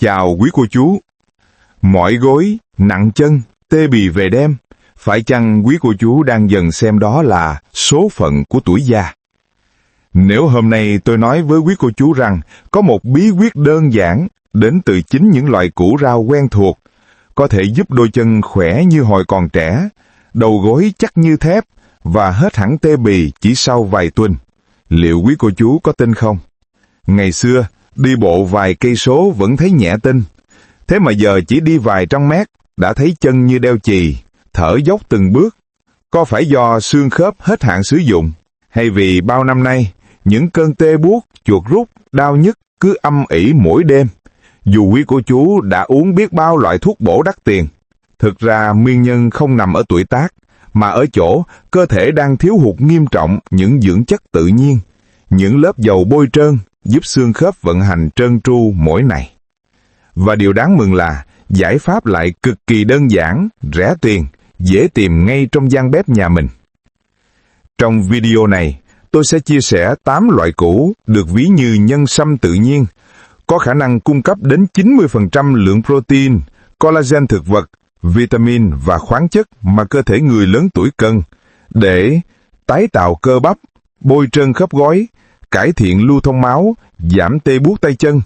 Chào quý cô chú. Mỏi gối, nặng chân, tê bì về đêm. Phải chăng quý cô chú đang dần xem đó là số phận của tuổi già? Nếu hôm nay tôi nói với quý cô chú rằng có một bí quyết đơn giản đến từ chính những loại củ rau quen thuộc, có thể giúp đôi chân khỏe như hồi còn trẻ, đầu gối chắc như thép và hết hẳn tê bì chỉ sau vài tuần, liệu quý cô chú có tin không? Ngày xưa, đi bộ vài cây số vẫn thấy nhẹ tinh. Thế mà giờ chỉ đi vài trăm mét, đã thấy chân như đeo chì, thở dốc từng bước. Có phải do xương khớp hết hạn sử dụng, hay vì bao năm nay, những cơn tê buốt, chuột rút, đau nhức cứ âm ỉ mỗi đêm? Dù quý cô chú đã uống biết bao loại thuốc bổ đắt tiền, thực ra nguyên nhân không nằm ở tuổi tác, mà ở chỗ cơ thể đang thiếu hụt nghiêm trọng những dưỡng chất tự nhiên, những lớp dầu bôi trơn giúp xương khớp vận hành trơn tru mỗi ngày. Và điều đáng mừng là giải pháp lại cực kỳ đơn giản, rẻ tiền, dễ tìm ngay trong gian bếp nhà mình. Trong video này, tôi sẽ chia sẻ 8 loại củ được ví như nhân sâm tự nhiên, có khả năng cung cấp đến 90% lượng protein, collagen thực vật, vitamin và khoáng chất mà cơ thể người lớn tuổi cần để tái tạo cơ bắp, bôi trơn khớp gối, cải thiện lưu thông máu, giảm tê buốt tay chân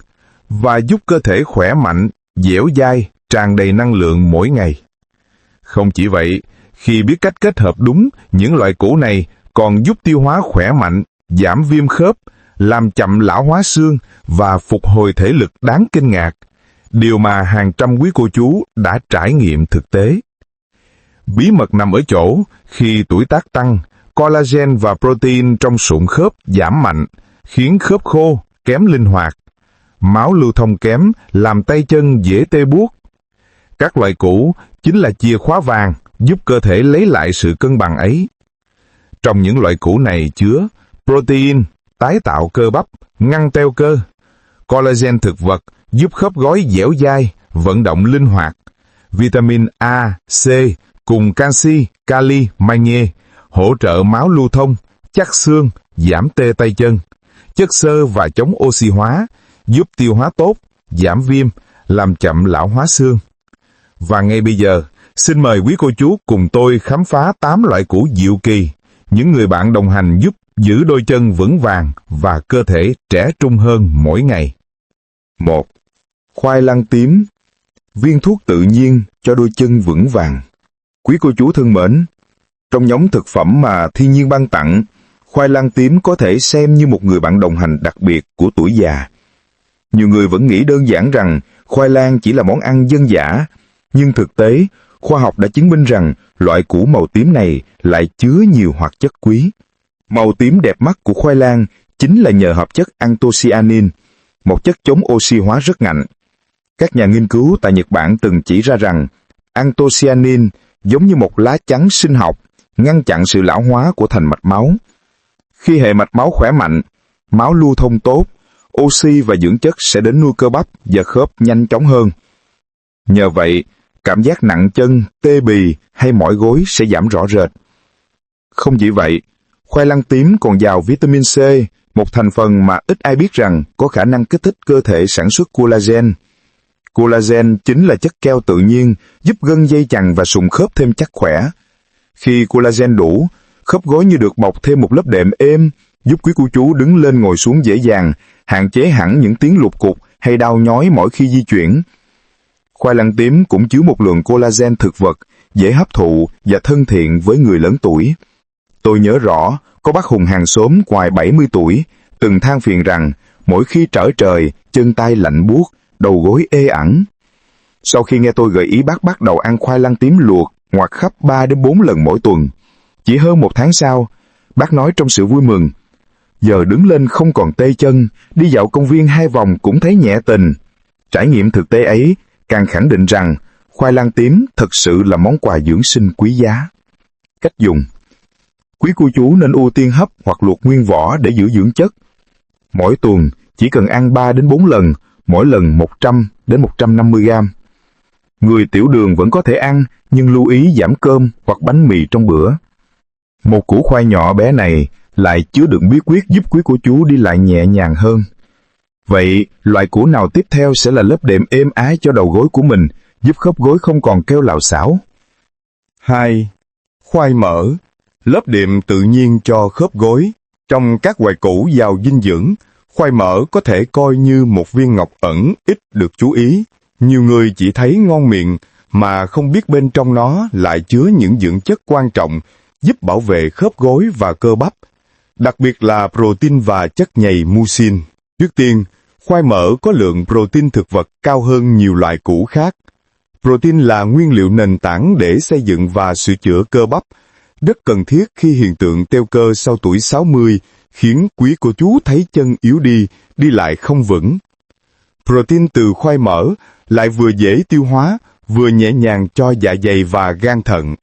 và giúp cơ thể khỏe mạnh, dẻo dai, tràn đầy năng lượng mỗi ngày. Không chỉ vậy, khi biết cách kết hợp đúng, những loại củ này còn giúp tiêu hóa khỏe mạnh, giảm viêm khớp, làm chậm lão hóa xương và phục hồi thể lực đáng kinh ngạc, điều mà hàng trăm quý cô chú đã trải nghiệm thực tế. Bí mật nằm ở chỗ, khi tuổi tác tăng, collagen và protein trong sụn khớp giảm mạnh, khiến khớp khô, kém linh hoạt. Máu lưu thông kém, làm tay chân dễ tê buốt. Các loại củ chính là chìa khóa vàng giúp cơ thể lấy lại sự cân bằng ấy. Trong những loại củ này chứa protein, tái tạo cơ bắp, ngăn teo cơ. Collagen thực vật giúp khớp gối dẻo dai, vận động linh hoạt. Vitamin A, C cùng canxi, kali, magie hỗ trợ máu lưu thông, chắc xương, giảm tê tay chân. Chất xơ và chống oxy hóa, giúp tiêu hóa tốt, giảm viêm, làm chậm lão hóa xương. Và ngay bây giờ, xin mời quý cô chú cùng tôi khám phá 8 loại củ diệu kỳ, những người bạn đồng hành giúp giữ đôi chân vững vàng và cơ thể trẻ trung hơn mỗi ngày. 1. Khoai lang tím, viên thuốc tự nhiên cho đôi chân vững vàng. Quý cô chú thân mến, trong nhóm thực phẩm mà thiên nhiên ban tặng, khoai lang tím có thể xem như một người bạn đồng hành đặc biệt của tuổi già. Nhiều người vẫn nghĩ đơn giản rằng khoai lang chỉ là món ăn dân dã, nhưng thực tế, khoa học đã chứng minh rằng loại củ màu tím này lại chứa nhiều hoạt chất quý. Màu tím đẹp mắt của khoai lang chính là nhờ hợp chất anthocyanin, một chất chống oxy hóa rất mạnh. Các nhà nghiên cứu tại Nhật Bản từng chỉ ra rằng anthocyanin giống như một lá chắn sinh học, ngăn chặn sự lão hóa của thành mạch máu. Khi hệ mạch máu khỏe mạnh, máu lưu thông tốt, oxy và dưỡng chất sẽ đến nuôi cơ bắp và khớp nhanh chóng hơn. Nhờ vậy, cảm giác nặng chân, tê bì hay mỏi gối sẽ giảm rõ rệt. Không chỉ vậy, khoai lang tím còn giàu vitamin C, một thành phần mà ít ai biết rằng có khả năng kích thích cơ thể sản xuất collagen. Collagen chính là chất keo tự nhiên giúp gân dây chằng và sụn khớp thêm chắc khỏe. Khi collagen đủ, khớp gối như được bọc thêm một lớp đệm êm, giúp quý cô chú đứng lên ngồi xuống dễ dàng, hạn chế hẳn những tiếng lục cục hay đau nhói mỗi khi di chuyển. Khoai lang tím cũng chứa một lượng collagen thực vật, dễ hấp thụ và thân thiện với người lớn tuổi. Tôi nhớ rõ, có bác Hùng hàng xóm ngoài 70 tuổi, từng than phiền rằng mỗi khi trở trời, chân tay lạnh buốt, đầu gối ê ẩm. Sau khi nghe tôi gợi ý bác bắt đầu ăn khoai lang tím luộc hoặc hấp 3 đến 4 lần mỗi tuần, chỉ hơn 1 tháng sau, bác nói trong sự vui mừng, giờ đứng lên không còn tê chân, đi dạo công viên 2 vòng cũng thấy nhẹ tình. Trải nghiệm thực tế ấy càng khẳng định rằng khoai lang tím thực sự là món quà dưỡng sinh quý giá. Cách dùng: quý cô chú nên ưu tiên hấp hoặc luộc nguyên vỏ để giữ dưỡng chất. Mỗi tuần chỉ cần ăn 3 đến 4 lần, mỗi lần 100 đến 150 gram. Người tiểu đường vẫn có thể ăn, nhưng lưu ý giảm cơm hoặc bánh mì trong bữa. Một củ khoai nhỏ bé này lại chứa đựng bí quyết giúp quý cô chú đi lại nhẹ nhàng hơn. Vậy, loại củ nào tiếp theo sẽ là lớp đệm êm ái cho đầu gối của mình, giúp khớp gối không còn kêu lạo xạo? 2. Khoai mỡ, lớp đệm tự nhiên cho khớp gối. Trong các loại củ giàu dinh dưỡng, khoai mỡ có thể coi như một viên ngọc ẩn ít được chú ý. Nhiều người chỉ thấy ngon miệng mà không biết bên trong nó lại chứa những dưỡng chất quan trọng giúp bảo vệ khớp gối và cơ bắp, đặc biệt là protein và chất nhầy mucin. Trước tiên, khoai mỡ có lượng protein thực vật cao hơn nhiều loại củ khác. Protein là nguyên liệu nền tảng để xây dựng và sửa chữa cơ bắp, rất cần thiết khi hiện tượng teo cơ sau tuổi 60 khiến quý cô chú thấy chân yếu đi lại không vững. Protein từ khoai mỡ lại vừa dễ tiêu hóa, vừa nhẹ nhàng cho dạ dày và gan thận.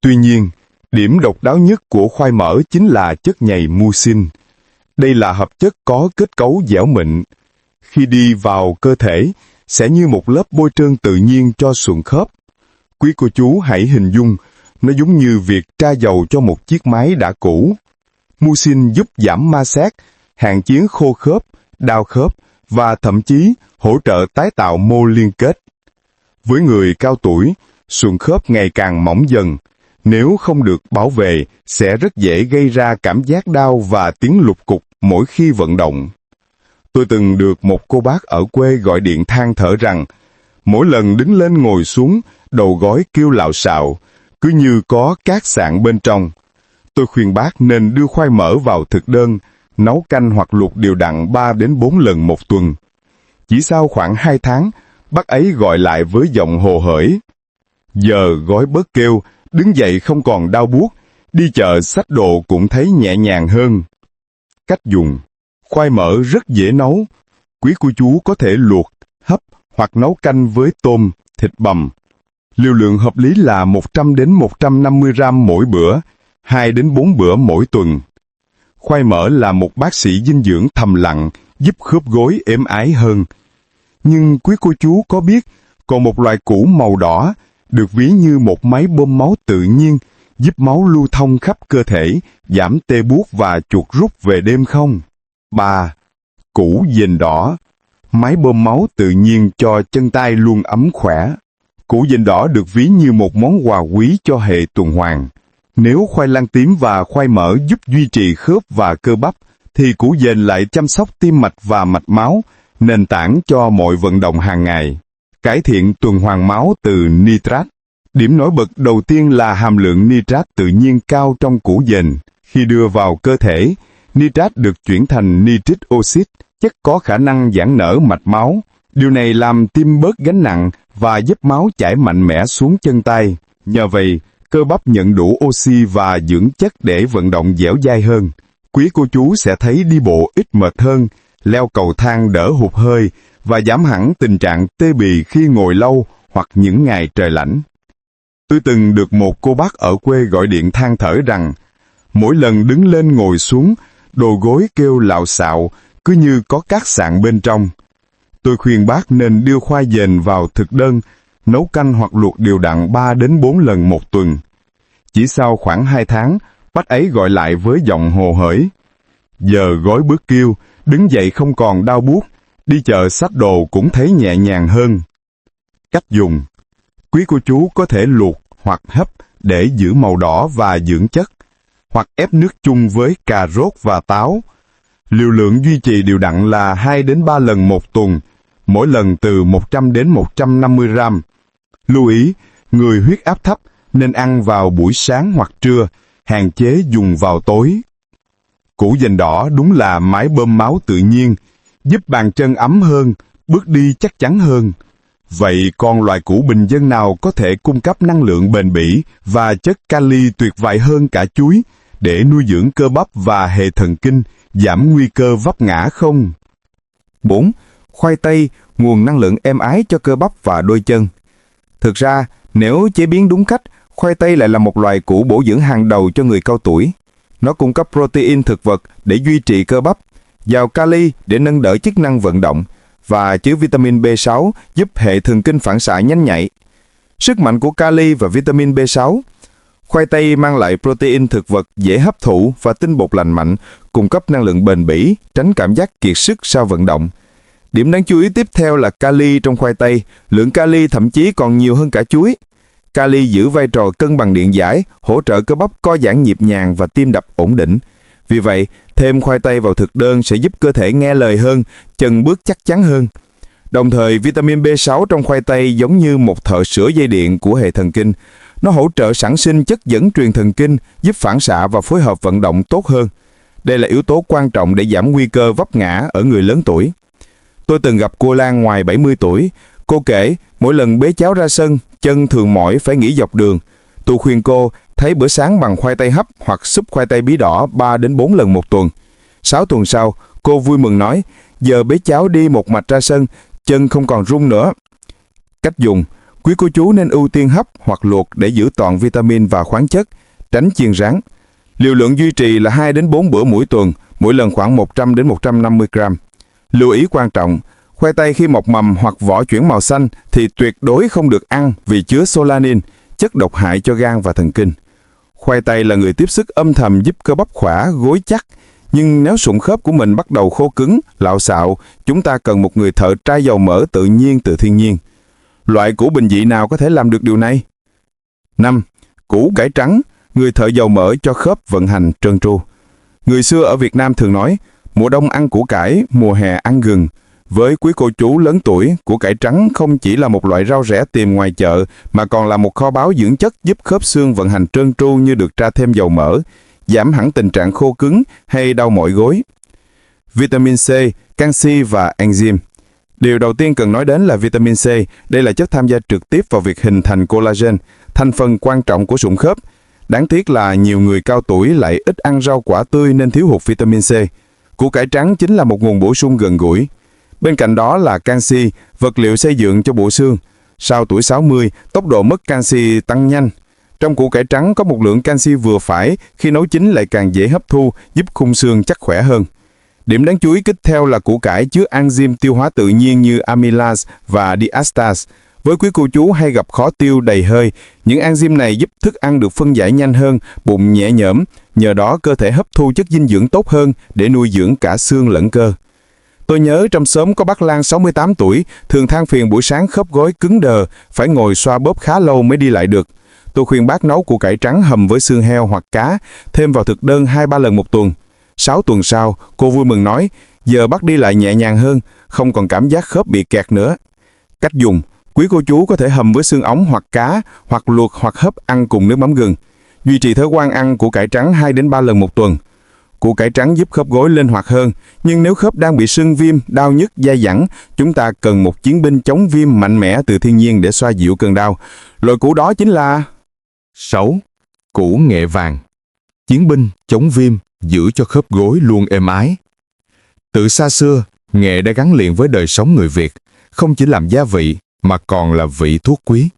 Tuy nhiên, điểm độc đáo nhất của khoai mỡ chính là chất nhầy mucin. Đây là hợp chất có kết cấu dẻo mịn. Khi đi vào cơ thể, sẽ như một lớp bôi trơn tự nhiên cho sụn khớp. Quý cô chú hãy hình dung, nó giống như việc tra dầu cho một chiếc máy đã cũ. Mucin giúp giảm ma sát, hạn chế khô khớp, đau khớp và thậm chí hỗ trợ tái tạo mô liên kết. Với người cao tuổi, sụn khớp ngày càng mỏng dần. Nếu không được bảo vệ, sẽ rất dễ gây ra cảm giác đau và tiếng lục cục mỗi khi vận động. Tôi từng được một cô bác ở quê gọi điện than thở rằng, mỗi lần đứng lên ngồi xuống, đầu gối kêu lạo xạo, cứ như có cát sạn bên trong. Tôi khuyên bác nên đưa khoai mỡ vào thực đơn, nấu canh hoặc luộc đều đặn 3 đến 4 lần một tuần. Chỉ sau khoảng 2 tháng, bác ấy gọi lại với giọng hồ hởi. Giờ gối bớt kêu, đứng dậy không còn đau buốt, đi chợ xách đồ cũng thấy nhẹ nhàng hơn. Cách dùng: khoai mỡ rất dễ nấu. Quý cô chú có thể luộc, hấp hoặc nấu canh với tôm, thịt bằm. Liều lượng hợp lý là 100 đến 150 gram mỗi bữa, 2 đến 4 bữa mỗi tuần. Khoai mỡ là một bác sĩ dinh dưỡng thầm lặng, giúp khớp gối êm ái hơn. Nhưng quý cô chú có biết, còn một loại củ màu đỏ, được ví như một máy bơm máu tự nhiên, giúp máu lưu thông khắp cơ thể, giảm tê buốt và chuột rút về đêm không? 3. Củ dền đỏ, máy bơm máu tự nhiên cho chân tay luôn ấm khỏe. Củ dền đỏ được ví như một món quà quý cho hệ tuần hoàn. Nếu khoai lang tím và khoai mỡ giúp duy trì khớp và cơ bắp, thì củ dền lại chăm sóc tim mạch và mạch máu, nền tảng cho mọi vận động hàng ngày. Cải thiện tuần hoàn máu từ nitrat. Điểm nổi bật đầu tiên là hàm lượng nitrat tự nhiên cao trong củ dền. Khi đưa vào cơ thể, nitrat được chuyển thành nitric oxide, chất có khả năng giãn nở mạch máu. Điều này làm tim bớt gánh nặng và giúp máu chảy mạnh mẽ xuống chân tay. Nhờ vậy, cơ bắp nhận đủ oxy và dưỡng chất để vận động dẻo dai hơn. Quý cô chú sẽ thấy đi bộ ít mệt hơn, leo cầu thang đỡ hụt hơi và giảm hẳn tình trạng tê bì khi ngồi lâu hoặc những ngày trời lạnh. Tôi từng được một cô bác ở quê gọi điện than thở rằng, mỗi lần đứng lên ngồi xuống, đầu gối kêu lạo xạo, cứ như có cát sạn bên trong. Tôi khuyên bác nên đưa khoai dền vào thực đơn, nấu canh hoặc luộc đều đặn 3 đến 4 lần một tuần. Chỉ sau khoảng 2 tháng, bác ấy gọi lại với giọng hồ hởi. Giờ gối bước kêu, đứng dậy không còn đau buốt, đi chợ xách đồ cũng thấy nhẹ nhàng hơn. Cách dùng: quý cô chú có thể luộc hoặc hấp để giữ màu đỏ và dưỡng chất, hoặc ép nước chung với cà rốt và táo. Liều lượng duy trì đều đặn là 2 đến 3 lần một tuần, mỗi lần từ 100 đến 150 gram. Lưu ý, người huyết áp thấp nên ăn vào buổi sáng hoặc trưa, hạn chế dùng vào tối. Củ dền đỏ đúng là máy bơm máu tự nhiên, giúp bàn chân ấm hơn, bước đi chắc chắn hơn. Vậy còn loại củ bình dân nào có thể cung cấp năng lượng bền bỉ và chất kali tuyệt vời hơn cả chuối để nuôi dưỡng cơ bắp và hệ thần kinh, giảm nguy cơ vấp ngã không? 4. Khoai tây, nguồn năng lượng êm ái cho cơ bắp và đôi chân. Thực ra, nếu chế biến đúng cách, khoai tây lại là một loại củ bổ dưỡng hàng đầu cho người cao tuổi. Nó cung cấp protein thực vật để duy trì cơ bắp, giàu kali để nâng đỡ chức năng vận động, và chứa vitamin B6 giúp hệ thần kinh phản xạ nhanh nhạy. Sức mạnh của kali và vitamin B6. Khoai tây mang lại protein thực vật dễ hấp thụ và tinh bột lành mạnh, cung cấp năng lượng bền bỉ, tránh cảm giác kiệt sức sau vận động. Điểm đáng chú ý tiếp theo là kali trong khoai tây, lượng kali thậm chí còn nhiều hơn cả chuối. Kali giữ vai trò cân bằng điện giải, hỗ trợ cơ bắp co giãn nhịp nhàng và tim đập ổn định. Vì vậy, thêm khoai tây vào thực đơn sẽ giúp cơ thể nghe lời hơn, chân bước chắc chắn hơn. Đồng thời, vitamin B6 trong khoai tây giống như một thợ sửa dây điện của hệ thần kinh. Nó hỗ trợ sản sinh chất dẫn truyền thần kinh, giúp phản xạ và phối hợp vận động tốt hơn. Đây là yếu tố quan trọng để giảm nguy cơ vấp ngã ở người lớn tuổi. Tôi từng gặp cô Lan ngoài 70 tuổi. Cô kể, mỗi lần bế cháu ra sân, chân thường mỏi phải nghỉ dọc đường. Tôi khuyên cô thấy bữa sáng bằng khoai tây hấp hoặc súp khoai tây bí đỏ 3 đến 4 lần một tuần. 6 tuần sau, cô vui mừng nói, giờ bế cháu đi một mạch ra sân, chân không còn run nữa. Cách dùng: quý cô chú nên ưu tiên hấp hoặc luộc để giữ toàn vitamin và khoáng chất, tránh chiên rán. Liều lượng duy trì là 2 đến 4 bữa mỗi tuần, mỗi lần khoảng 100 đến 150 gram. Lưu ý quan trọng: khoai tây khi mọc mầm hoặc vỏ chuyển màu xanh thì tuyệt đối không được ăn vì chứa solanin, chất độc hại cho gan và thần kinh. Khoai tây là người tiếp sức âm thầm giúp cơ bắp khỏe, gối chắc. Nhưng nếu sụn khớp của mình bắt đầu khô cứng, lạo xạo, chúng ta cần một người thợ trai dầu mỡ tự nhiên từ thiên nhiên. Loại củ bình dị nào có thể làm được điều này? 5. Củ cải trắng, người thợ dầu mỡ cho khớp vận hành trơn tru. Người xưa ở Việt Nam thường nói, mùa đông ăn củ cải, mùa hè ăn gừng. Với quý cô chú lớn tuổi, củ cải trắng không chỉ là một loại rau rẻ tìm ngoài chợ, mà còn là một kho báu dưỡng chất giúp khớp xương vận hành trơn tru như được tra thêm dầu mỡ, giảm hẳn tình trạng khô cứng hay đau mỏi gối. Vitamin C, canxi và enzyme. Điều đầu tiên cần nói đến là vitamin C. Đây là chất tham gia trực tiếp vào việc hình thành collagen, thành phần quan trọng của sụn khớp. Đáng tiếc là nhiều người cao tuổi lại ít ăn rau quả tươi nên thiếu hụt vitamin C. Củ cải trắng chính là một nguồn bổ sung gần gũi. Bên cạnh đó là canxi, vật liệu xây dựng cho bộ xương. Sau tuổi 60, tốc độ mất canxi tăng nhanh. Trong củ cải trắng có một lượng canxi vừa phải, khi nấu chín lại càng dễ hấp thu, giúp khung xương chắc khỏe hơn. Điểm đáng chú ý tiếp theo là củ cải chứa enzyme tiêu hóa tự nhiên như amylase và diastase. Với quý cô chú hay gặp khó tiêu, đầy hơi, những enzyme này giúp thức ăn được phân giải nhanh hơn, bụng nhẹ nhõm, nhờ đó cơ thể hấp thu chất dinh dưỡng tốt hơn để nuôi dưỡng cả xương lẫn cơ. Tôi nhớ trong xóm có bác Lan 68 tuổi, thường than phiền buổi sáng khớp gối cứng đờ, phải ngồi xoa bóp khá lâu mới đi lại được. Tôi khuyên bác nấu củ cải trắng hầm với xương heo hoặc cá, thêm vào thực đơn 2-3 lần một tuần. 6 tuần sau, cô vui mừng nói, giờ bác đi lại nhẹ nhàng hơn, không còn cảm giác khớp bị kẹt nữa. Cách dùng: quý cô chú có thể hầm với xương ống hoặc cá, hoặc luộc hoặc hấp ăn cùng nước mắm gừng. Duy trì thói quen ăn củ cải trắng 2 đến 3 lần một tuần. Củ cải trắng giúp khớp gối linh hoạt hơn, nhưng nếu khớp đang bị sưng viêm, đau nhức, dai dẳng, chúng ta cần một chiến binh chống viêm mạnh mẽ từ thiên nhiên để xoa dịu cơn đau. Loại củ đó chính là 6. Củ nghệ vàng, chiến binh chống viêm, giữ cho khớp gối luôn êm ái. Từ xa xưa, nghệ đã gắn liền với đời sống người Việt, không chỉ làm gia vị mà còn là vị thuốc quý.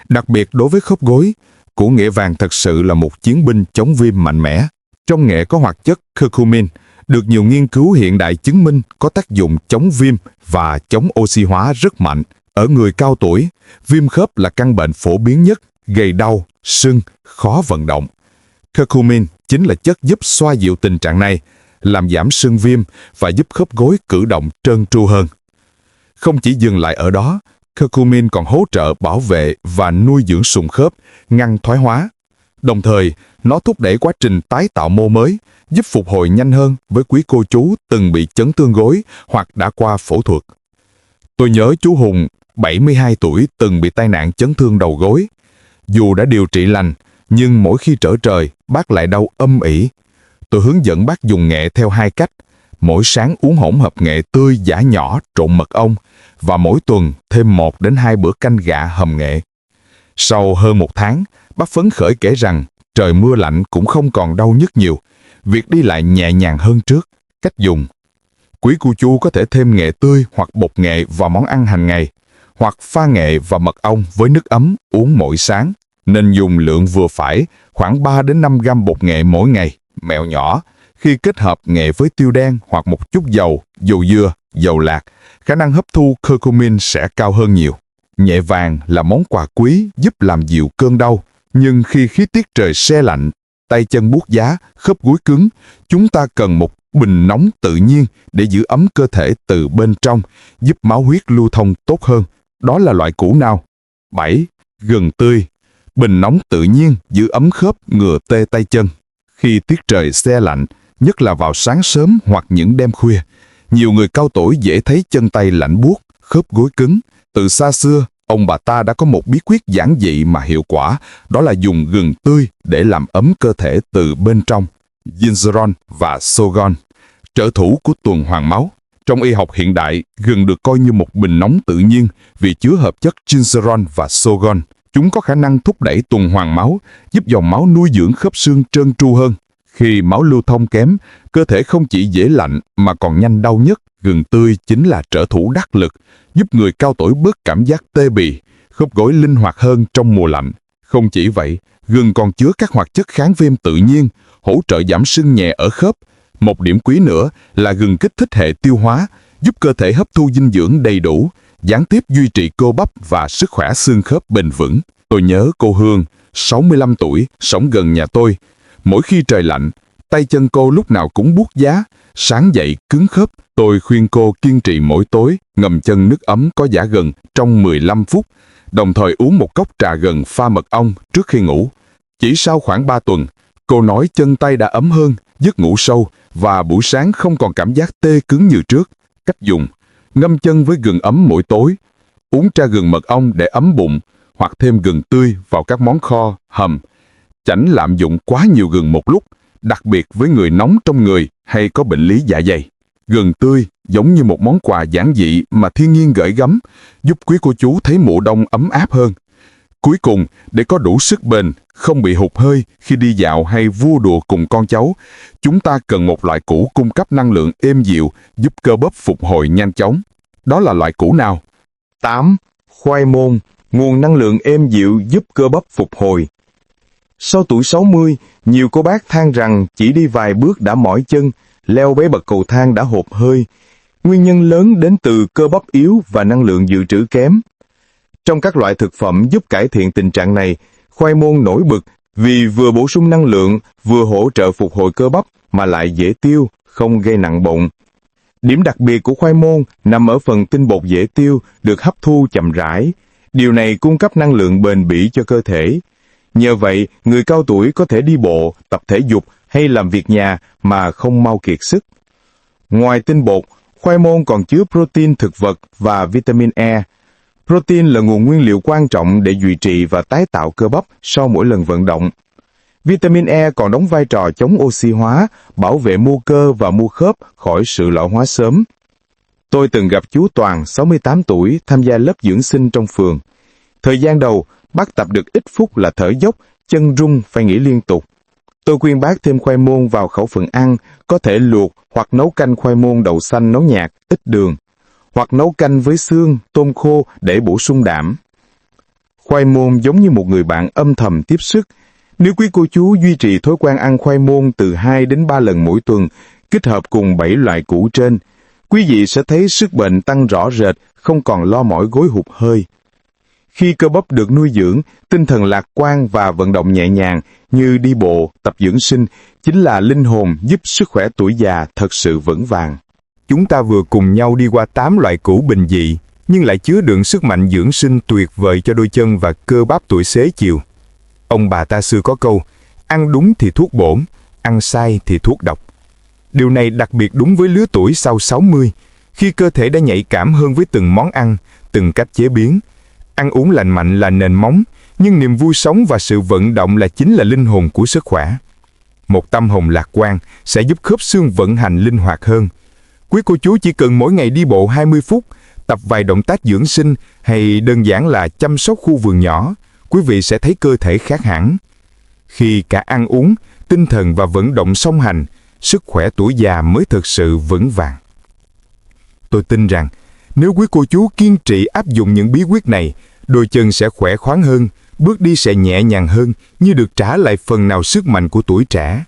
Đặc biệt đối với khớp gối, củ nghệ vàng thật sự là một chiến binh chống viêm mạnh mẽ. Trong nghệ có hoạt chất curcumin, được nhiều nghiên cứu hiện đại chứng minh có tác dụng chống viêm và chống oxy hóa rất mạnh. Ở người cao tuổi, viêm khớp là căn bệnh phổ biến nhất, gây đau, sưng, khó vận động. Curcumin chính là chất giúp xoa dịu tình trạng này, làm giảm sưng viêm và giúp khớp gối cử động trơn tru hơn. Không chỉ dừng lại ở đó, curcumin còn hỗ trợ bảo vệ và nuôi dưỡng sụn khớp, ngăn thoái hóa. Đồng thời, nó thúc đẩy quá trình tái tạo mô mới, giúp phục hồi nhanh hơn với quý cô chú từng bị chấn thương gối hoặc đã qua phẫu thuật. Tôi nhớ chú Hùng, 72 tuổi, từng bị tai nạn chấn thương đầu gối. Dù đã điều trị lành, nhưng mỗi khi trở trời, bác lại đau âm ỉ. Tôi hướng dẫn bác dùng nghệ theo 2 cách. Mỗi sáng uống hỗn hợp nghệ tươi giã nhỏ trộn mật ong và mỗi tuần thêm 1 đến 2 bữa canh gà hầm nghệ. Sau hơn 1 tháng, bác phấn khởi kể rằng trời mưa lạnh cũng không còn đau nhức nhiều, việc đi lại nhẹ nhàng hơn trước. Cách dùng: quý cô chú có thể thêm nghệ tươi hoặc bột nghệ vào món ăn hàng ngày, hoặc pha nghệ và mật ong với nước ấm uống mỗi sáng. Nên dùng lượng vừa phải, khoảng 3 đến 5 gam bột nghệ mỗi ngày. Mẹo nhỏ: khi kết hợp nghệ với tiêu đen hoặc một chút dầu, dầu dừa, dầu lạc, khả năng hấp thu curcumin sẽ cao hơn nhiều. Nghệ vàng là món quà quý giúp làm dịu cơn đau, Nhưng khi khí tiết trời se lạnh, tay chân buốt giá, khớp gối cứng, chúng ta cần một bình nóng tự nhiên để giữ ấm cơ thể từ bên trong, giúp máu huyết lưu thông tốt hơn. Đó là loại củ nào? 7. Gừng tươi. Bình nóng tự nhiên giữ ấm khớp, ngừa tê tay chân. Khi tiết trời se lạnh, nhất là vào sáng sớm hoặc những đêm khuya, nhiều người cao tuổi dễ thấy chân tay lạnh buốt, khớp gối cứng. Từ xa xưa, ông bà ta đã có một bí quyết giản dị mà hiệu quả, đó là dùng gừng tươi để làm ấm cơ thể từ bên trong. Gingeron và Sogon, trợ thủ của tuần hoàn máu. Trong y học hiện đại, gừng được coi như một bình nóng tự nhiên vì chứa hợp chất Gingeron và Sogon. Chúng có khả năng thúc đẩy tuần hoàn máu, giúp dòng máu nuôi dưỡng khớp xương trơn tru hơn. Khi máu lưu thông kém, cơ thể không chỉ dễ lạnh mà còn nhanh đau nhức. Gừng tươi chính là trợ thủ đắc lực, giúp người cao tuổi bớt cảm giác tê bì, khớp gối linh hoạt hơn trong mùa lạnh. Không chỉ vậy, gừng còn chứa các hoạt chất kháng viêm tự nhiên, hỗ trợ giảm sưng nhẹ ở khớp. Một điểm quý nữa là gừng kích thích hệ tiêu hóa, giúp cơ thể hấp thu dinh dưỡng đầy đủ, gián tiếp duy trì cơ bắp và sức khỏe xương khớp bền vững. Tôi nhớ cô Hương, 65 tuổi, sống gần nhà tôi. Mỗi khi trời lạnh, tay chân cô lúc nào cũng buốt giá, sáng dậy cứng khớp. Tôi khuyên cô kiên trì mỗi tối ngâm chân nước ấm có giã gừng trong 15 phút, đồng thời uống một cốc trà gừng pha mật ong trước khi ngủ. Chỉ sau khoảng 3 tuần, cô nói chân tay đã ấm hơn, giấc ngủ sâu và buổi sáng không còn cảm giác tê cứng như trước. Cách dùng: ngâm chân với gừng ấm mỗi tối, uống trà gừng mật ong để ấm bụng, hoặc thêm gừng tươi vào các món kho, hầm. Tránh lạm dụng quá nhiều gừng một lúc, đặc biệt với người nóng trong người hay có bệnh lý dạ dày. Gừng tươi giống như một món quà giản dị mà thiên nhiên gửi gắm, giúp quý cô chú thấy mùa đông ấm áp hơn. Cuối cùng, để có đủ sức bền, không bị hụt hơi khi đi dạo hay vui đùa cùng con cháu, chúng ta cần một loại củ cung cấp năng lượng êm dịu, giúp cơ bắp phục hồi nhanh chóng. Đó là loại củ nào? 8. Khoai môn, nguồn năng lượng êm dịu giúp cơ bắp phục hồi. Sau tuổi 60, nhiều cô bác than rằng chỉ đi vài bước đã mỏi chân, leo mấy bậc cầu thang đã hụt hơi. Nguyên nhân lớn đến từ cơ bắp yếu và năng lượng dự trữ kém. Trong các loại thực phẩm giúp cải thiện tình trạng này, khoai môn nổi bật vì vừa bổ sung năng lượng, vừa hỗ trợ phục hồi cơ bắp mà lại dễ tiêu, không gây nặng bụng. Điểm đặc biệt của khoai môn nằm ở phần tinh bột dễ tiêu, được hấp thu chậm rãi. Điều này cung cấp năng lượng bền bỉ cho cơ thể. Nhờ vậy, người cao tuổi có thể đi bộ, tập thể dục hay làm việc nhà mà không mau kiệt sức. Ngoài tinh bột, khoai môn còn chứa protein thực vật và vitamin E. Protein là nguồn nguyên liệu quan trọng để duy trì và tái tạo cơ bắp sau mỗi lần vận động. Vitamin E còn đóng vai trò chống oxy hóa, bảo vệ mô cơ và mô khớp khỏi sự lão hóa sớm. Tôi từng gặp chú Toàn, 68 tuổi, tham gia lớp dưỡng sinh trong phường. Thời gian đầu, bác tập được ít phút là thở dốc, chân rung phải nghỉ liên tục. Tôi khuyên bác thêm khoai môn vào khẩu phần ăn, có thể luộc hoặc nấu canh khoai môn đậu xanh nấu nhạt, ít đường, hoặc nấu canh với xương, tôm khô để bổ sung đạm. Khoai môn giống như một người bạn âm thầm tiếp sức. Nếu quý cô chú duy trì thói quen ăn khoai môn từ 2 đến 3 lần mỗi tuần, kết hợp cùng 7 loại củ trên, quý vị sẽ thấy sức bền tăng rõ rệt, không còn lo mỏi gối hụt hơi. Khi cơ bắp được nuôi dưỡng, tinh thần lạc quan và vận động nhẹ nhàng như đi bộ, tập dưỡng sinh chính là linh hồn giúp sức khỏe tuổi già thật sự vững vàng. Chúng ta vừa cùng nhau đi qua 8 loại củ bình dị, nhưng lại chứa đựng sức mạnh dưỡng sinh tuyệt vời cho đôi chân và cơ bắp tuổi xế chiều. Ông bà ta xưa có câu, ăn đúng thì thuốc bổn, ăn sai thì thuốc độc. Điều này đặc biệt đúng với lứa tuổi sau 60, khi cơ thể đã nhạy cảm hơn với từng món ăn, từng cách chế biến. Ăn uống lành mạnh là nền móng, nhưng niềm vui sống và sự vận động chính là linh hồn của sức khỏe. Một tâm hồn lạc quan sẽ giúp khớp xương vận hành linh hoạt hơn. Quý cô chú chỉ cần mỗi ngày đi bộ 20 phút, tập vài động tác dưỡng sinh hay đơn giản là chăm sóc khu vườn nhỏ, quý vị sẽ thấy cơ thể khác hẳn. Khi cả ăn uống, tinh thần và vận động song hành, sức khỏe tuổi già mới thực sự vững vàng. Tôi tin rằng, nếu quý cô chú kiên trì áp dụng những bí quyết này, đôi chân sẽ khỏe khoắn hơn, bước đi sẽ nhẹ nhàng hơn, như được trả lại phần nào sức mạnh của tuổi trẻ.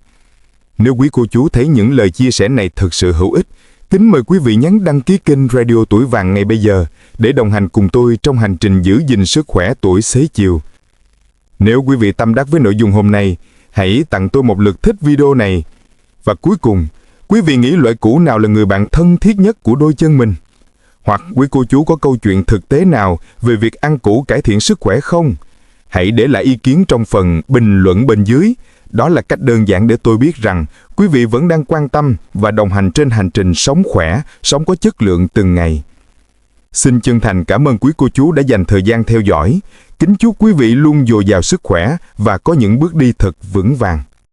Nếu quý cô chú thấy những lời chia sẻ này thực sự hữu ích, kính mời quý vị nhấn đăng ký kênh Radio Tuổi Vàng ngay bây giờ để đồng hành cùng tôi trong hành trình giữ gìn sức khỏe tuổi xế chiều. Nếu quý vị tâm đắc với nội dung hôm nay, hãy tặng tôi một lượt thích video này. Và cuối cùng, quý vị nghĩ loại củ nào là người bạn thân thiết nhất của đôi chân mình? Hoặc quý cô chú có câu chuyện thực tế nào về việc ăn củ cải thiện sức khỏe không? Hãy để lại ý kiến trong phần bình luận bên dưới. Đó là cách đơn giản để tôi biết rằng quý vị vẫn đang quan tâm và đồng hành trên hành trình sống khỏe, sống có chất lượng từng ngày. Xin chân thành cảm ơn quý cô chú đã dành thời gian theo dõi. Kính chúc quý vị luôn dồi dào sức khỏe và có những bước đi thật vững vàng.